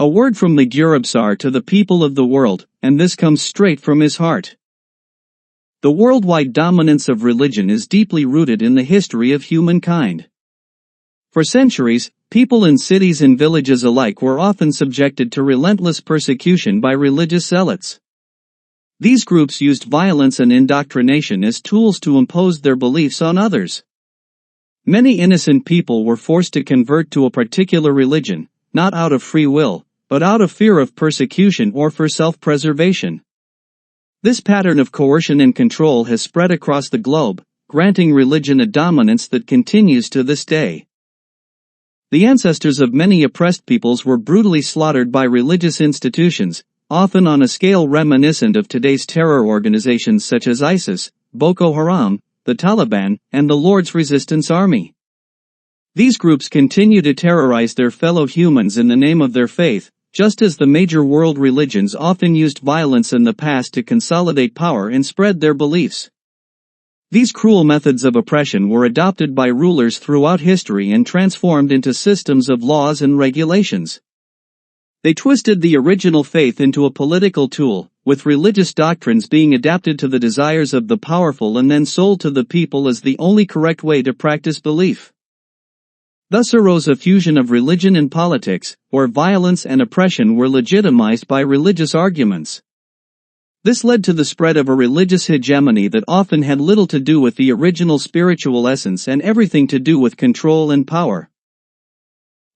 A word from the Gurubesar to the people of the world, and this comes straight from his heart. The worldwide dominance of religion is deeply rooted in the history of humankind. For centuries, people in cities and villages alike were often subjected to relentless persecution by religious zealots. These groups used violence and indoctrination as tools to impose their beliefs on others. Many innocent people were forced to convert to a particular religion, not out of free will, but out of fear of persecution or for self-preservation. This pattern of coercion and control has spread across the globe, granting religion a dominance that continues to this day. The ancestors of many oppressed peoples were brutally slaughtered by religious institutions, often on a scale reminiscent of today's terror organizations such as ISIS, Boko Haram, the Taliban, and the Lord's Resistance Army. These groups continue to terrorize their fellow humans in the name of their faith, just as the major world religions often used violence in the past to consolidate power and spread their beliefs. These cruel methods of oppression were adopted by rulers throughout history and transformed into systems of laws and regulations. They twisted the original faith into a political tool, with religious doctrines being adapted to the desires of the powerful and then sold to the people as the only correct way to practice belief. Thus arose a fusion of religion and politics, where violence and oppression were legitimized by religious arguments. This led to the spread of a religious hegemony that often had little to do with the original spiritual essence and everything to do with control and power.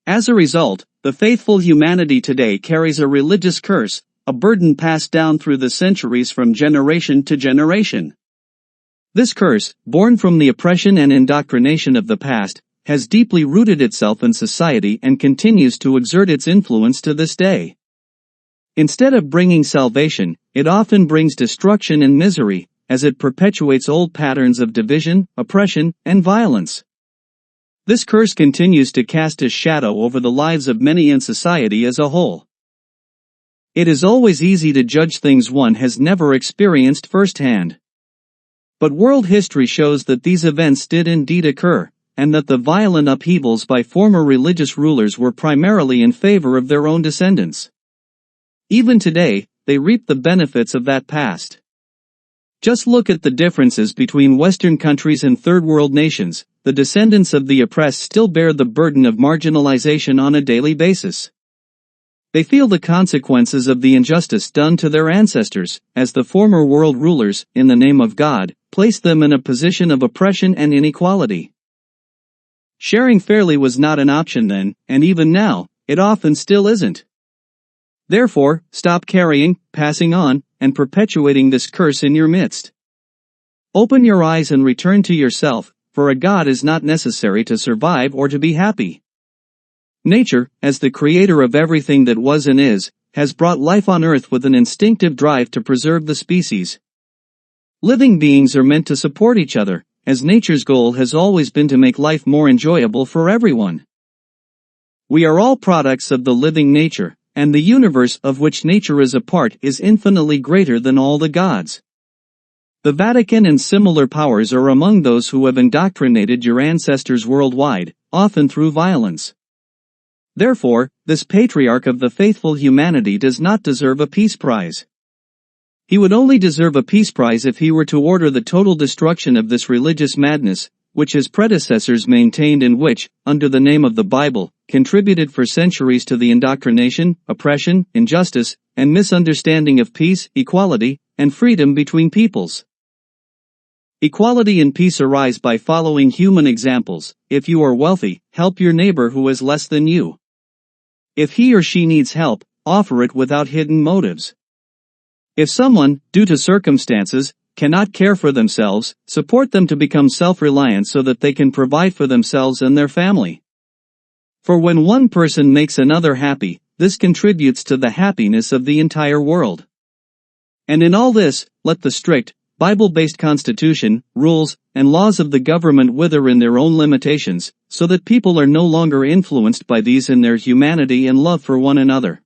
As a result, the faithful humanity today carries a religious curse, a burden passed down through the centuries from generation to generation. This curse, born from the oppression and indoctrination of the past, has deeply rooted itself in society and continues to exert its influence to this day. Instead of bringing salvation, it often brings destruction and misery, as it perpetuates old patterns of division, oppression, and violence. This curse continues to cast a shadow over the lives of many in society as a whole. It is always easy to judge things one has never experienced firsthand. But world history shows that these events did indeed occur, and that the violent upheavals by former religious rulers were primarily in favor of their own descendants. Even today, they reap the benefits of that past. Just look at the differences between Western countries and Third World nations. The descendants of the oppressed still bear the burden of marginalization on a daily basis. They feel the consequences of the injustice done to their ancestors, as the former world rulers, in the name of God, placed them in a position of oppression and inequality. Sharing fairly was not an option then, and even now, it often still isn't. Therefore, stop carrying, passing on, and perpetuating this curse in your midst. Open your eyes and return to yourself, for a God is not necessary to survive or to be happy. Nature, as the creator of everything that was and is, has brought life on earth with an instinctive drive to preserve the species. Living beings are meant to support each other, as nature's goal has always been to make life more enjoyable for everyone. We are all products of the living nature, and the universe of which nature is a part is infinitely greater than all the gods. The Vatican and similar powers are among those who have indoctrinated your ancestors worldwide, often through violence. Therefore, this patriarch of the faithful humanity does not deserve a peace prize. He would only deserve a peace prize if he were to order the total destruction of this religious madness, which his predecessors maintained and which, under the name of the Bible, contributed for centuries to the indoctrination, oppression, injustice, and misunderstanding of peace, equality, and freedom between peoples. Equality and peace arise by following human examples. If you are wealthy, help your neighbor who is less than you. If he or she needs help, offer it without hidden motives. If someone, due to circumstances, cannot care for themselves, support them to become self-reliant so that they can provide for themselves and their family. For when one person makes another happy, this contributes to the happiness of the entire world. And in all this, let the strict, Bible-based constitution, rules, and laws of the government wither in their own limitations, so that people are no longer influenced by these in their humanity and love for one another.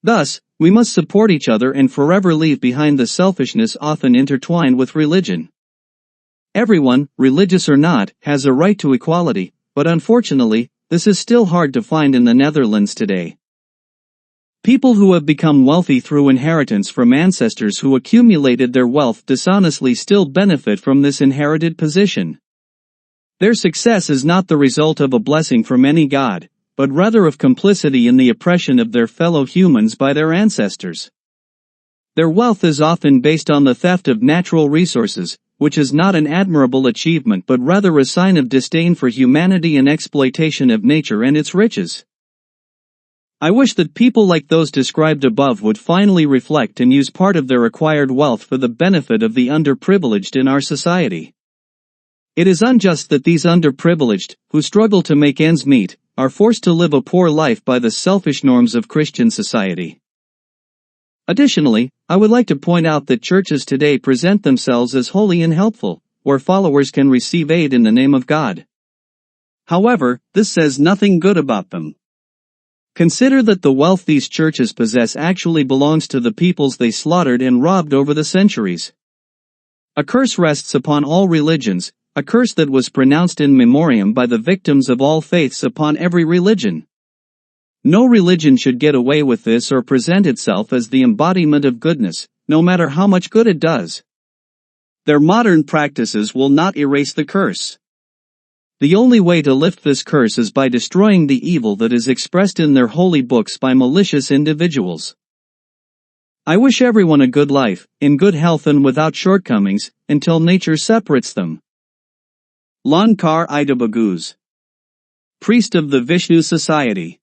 Thus, we must support each other and forever leave behind the selfishness often intertwined with religion. Everyone, religious or not, has a right to equality, but unfortunately, this is still hard to find in the Netherlands today. People who have become wealthy through inheritance from ancestors who accumulated their wealth dishonestly still benefit from this inherited position. Their success is not the result of a blessing from any god, but rather of complicity in the oppression of their fellow humans by their ancestors. Their wealth is often based on the theft of natural resources, which is not an admirable achievement but rather a sign of disdain for humanity and exploitation of nature and its riches. I wish that people like those described above would finally reflect and use part of their acquired wealth for the benefit of the underprivileged in our society. It is unjust that these underprivileged, who struggle to make ends meet, are forced to live a poor life by the selfish norms of Christian society. Additionally, I would like to point out that churches today present themselves as holy and helpful, where followers can receive aid in the name of God. However, this says nothing good about them. Consider that the wealth these churches possess actually belongs to the peoples they slaughtered and robbed over the centuries. A curse rests upon all religions, a curse that was pronounced in memoriam by the victims of all faiths upon every religion. No religion should get away with this or present itself as the embodiment of goodness, no matter how much good it does. Their modern practices will not erase the curse. The only way to lift this curse is by destroying the evil that is expressed in their holy books by malicious individuals. I wish everyone a good life, in good health and without shortcomings, until nature separates them. Lankar Ida Baguz, priest of the Vishnu Society.